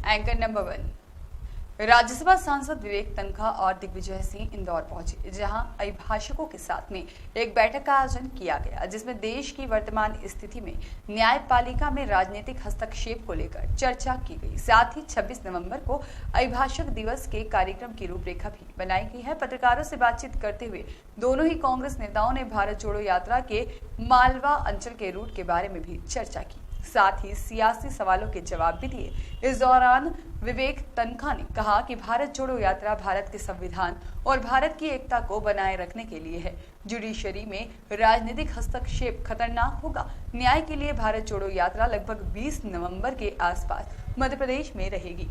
Anchor number 1। Rajya Sabha सांसद विवेक तनखा और दिग्विजय सिंह इंदौर पहुंचे, जहां अभिभाषकों के साथ में एक बैठक का आयोजन किया गया, जिसमें देश की वर्तमान स्थिति में न्यायपालिका में राजनीतिक हस्तक्षेप को लेकर चर्चा की गई। साथ ही 26 नवंबर को अभिभाषक दिवस के कार्यक्रम की रूपरेखा भी बनाई गई है। पत्रकारों से बातचीत करते हुए दोनों ही कांग्रेस नेताओं ने भारत जोड़ो यात्रा के मालवा अंचल के रूट के बारे में भी चर्चा की, साथ ही सियासी सवालों के जवाब भी दिए। इस दौरान विवेक तनखा ने कहा कि भारत जोड़ो यात्रा भारत के संविधान और भारत की एकता को बनाए रखने के लिए है। जुडिशरी में राजनीतिक हस्तक्षेप खतरनाक होगा। न्याय के लिए भारत जोड़ो यात्रा लगभग 20 नवंबर के आसपास मध्य प्रदेश में रहेगी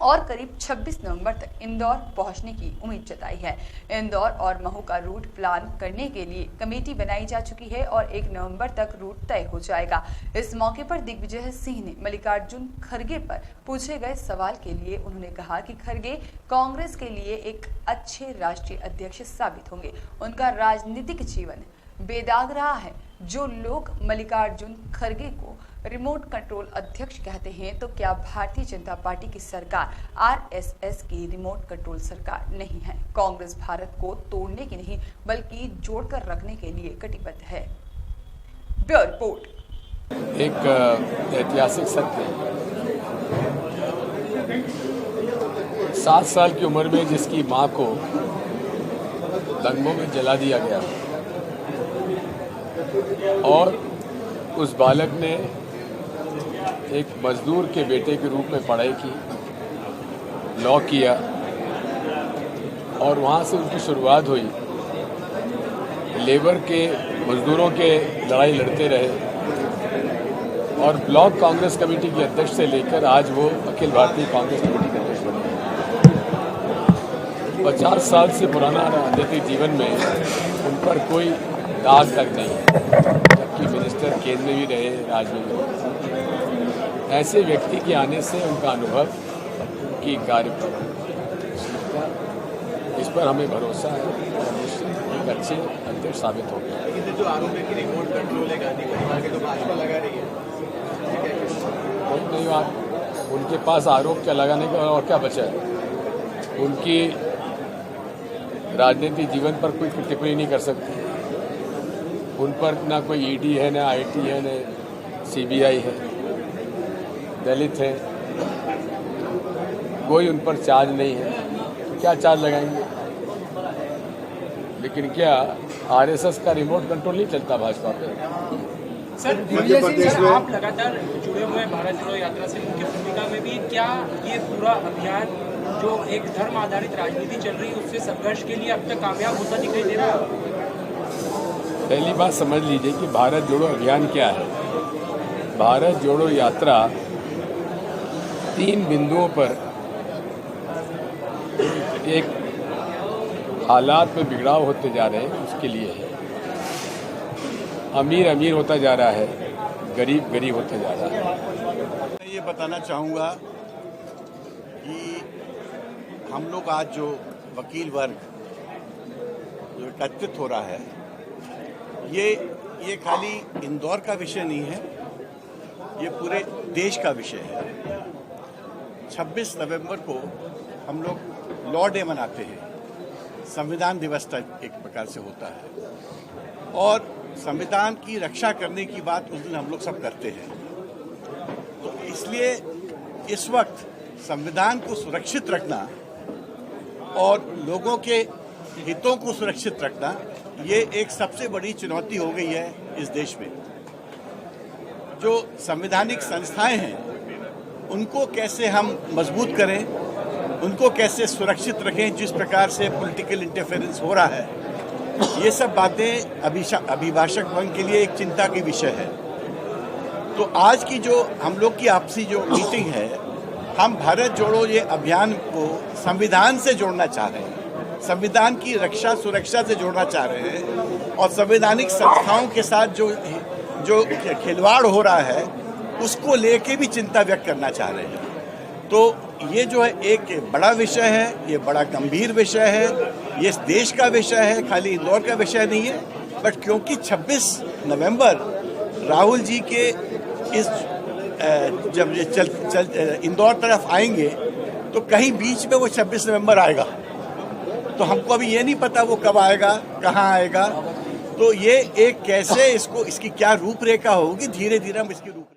और करीब 26 नवंबर तक इंदौर पहुंचने की उम्मीद जताई है। इंदौर और महू का रूट प्लान करने के लिए कमेटी बनाई जा चुकी है और 1 नवंबर तक रूट तय हो जाएगा। इस मौके पर दिग्विजय सिंह ने मल्लिकार्जुन खड़गे पर पूछे गए सवाल के लिए उन्होंने कहा कि खड़गे कांग्रेस के लिए एक अच्छे राष्ट्रीय अध्यक्ष साबित होंगे। उनका राजनीतिक जीवन बेदाग रहा है। जो लोग मल्लिकार्जुन खड़गे को रिमोट कंट्रोल अध्यक्ष कहते हैं, तो क्या भारतीय जनता पार्टी की सरकार आरएसएस की रिमोट कंट्रोल सरकार नहीं है? कांग्रेस भारत को तोड़ने की नहीं बल्कि जोड़कर रखने के लिए कटिबद्ध है। Bureau report. एक ऐतिहासिक सत्य, 7 साल की उम्र में जिसकी मां को दंगों में जला दिया गया और उस बालक ने एक मजदूर के बेटे के रूप में पढ़ाई की, लॉ किया और वहाँ से उनकी शुरुआत हुई। लेबर के मजदूरों के लड़ाई लड़ते रहे और ब्लॉक कांग्रेस कमेटी के अध्यक्ष से लेकर आज वो अखिल भारतीय कांग्रेस कमेटी के अध्यक्ष बने। 50 साल से पुराना राजनीतिक जीवन में उन पर कोई दाग तक नहीं है, जबकि मिनिस्टर केंद्र में भी रहे, राज्य में भी रहे। ऐसे व्यक्ति के आने से उनका अनुभव की कार्य इस पर हमें भरोसा है और निश्चित एक अच्छे अध्यक्ष साबित हो गए। लेकिन जो आरोप है कि रिमोट कंट्रोल है गांधी परिवार के, तो भाजपा लगा रही है। नहीं बात, उनके पास आरोप क्या लगाने का और क्या बचा है? उनकी राजनीतिक जीवन पर कोई टिप्पणी नहीं कर सकती। उन पर ना कोई ईडी है, ना आईटी है, ना सीबीआई है, दलित है, कोई उन पर चार्ज नहीं है, तो क्या चार्ज लगाएंगे? लेकिन क्या आरएसएस का रिमोट कंट्रोल नहीं चलता भाजपा पे? सर, मध्य प्रदेश में आप लगातार जुड़े हुए हैं भारत जोड़ो यात्रा से, मुख्य भूमिका में भी। क्या ये पूरा अभियान जो एक धर्म आधारित राजनीति चल रही है उससे संघर्ष के लिए अब तक कामयाब होता दिखाई दे रहा है? पहली बात समझ लीजिए कि भारत जोड़ो अभियान क्या है। भारत जोड़ो यात्रा 3 बिंदुओं पर एक हालात में बिगड़ाव होते जा रहे हैं, उसके लिए है। अमीर अमीर होता जा रहा है, गरीब गरीब होता जा रहा है। मैं ये बताना चाहूँगा कि हम लोग आज जो वकील वर्ग जो एकत्रित हो रहा है, ये खाली इंदौर का विषय नहीं है, ये पूरे देश का विषय है। 26 नवंबर को हम लोग लॉ डे मनाते हैं, संविधान दिवस तक एक प्रकार से होता है और संविधान की रक्षा करने की बात उस दिन हम लोग सब करते हैं। तो इसलिए इस वक्त संविधान को सुरक्षित रखना और लोगों के हितों को सुरक्षित रखना, ये एक सबसे बड़ी चुनौती हो गई है इस देश में। जो संवैधानिक संस्थाएं हैं उनको कैसे हम मजबूत करें, उनको कैसे सुरक्षित रखें, जिस प्रकार से पॉलिटिकल इंटरफेरेंस हो रहा है, ये सब बातें अभिभाषक वर्ग के लिए एक चिंता की विषय है। तो आज की जो हम लोग की आपसी जो मीटिंग है, हम भारत जोड़ो ये अभियान को संविधान से जोड़ना चाह रहे हैं, संविधान की रक्षा सुरक्षा से जोड़ना चाह रहे हैं और संवैधानिक संस्थाओं के साथ जो खिलवाड़ हो रहा है उसको लेके भी चिंता व्यक्त करना चाह रहे हैं। तो ये जो है एक बड़ा विषय है, ये बड़ा गंभीर विषय है, ये इस देश का विषय है, खाली इंदौर का विषय नहीं है। बट क्योंकि 26 नवंबर राहुल जी के इस जब ये इंदौर तरफ आएंगे तो कहीं बीच में वो 26 नवंबर आएगा, तो हमको अभी ये नहीं पता वो कब आएगा, कहाँ आएगा। तो ये एक कैसे इसकी क्या रूपरेखा होगी, धीरे धीरे हम इसकी रूप